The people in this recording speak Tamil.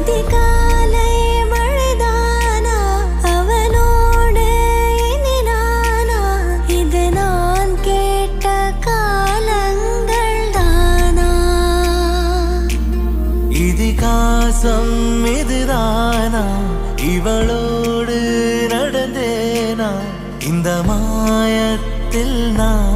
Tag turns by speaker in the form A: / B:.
A: அதிகாலை மழைதானா அவனோடு இனி நானா இது நான் கேட்ட காலங்கள் தானா
B: இதிகாசம் இதுதானா இவளோடு நடந்தேனா இந்த மாயத்தில் நான்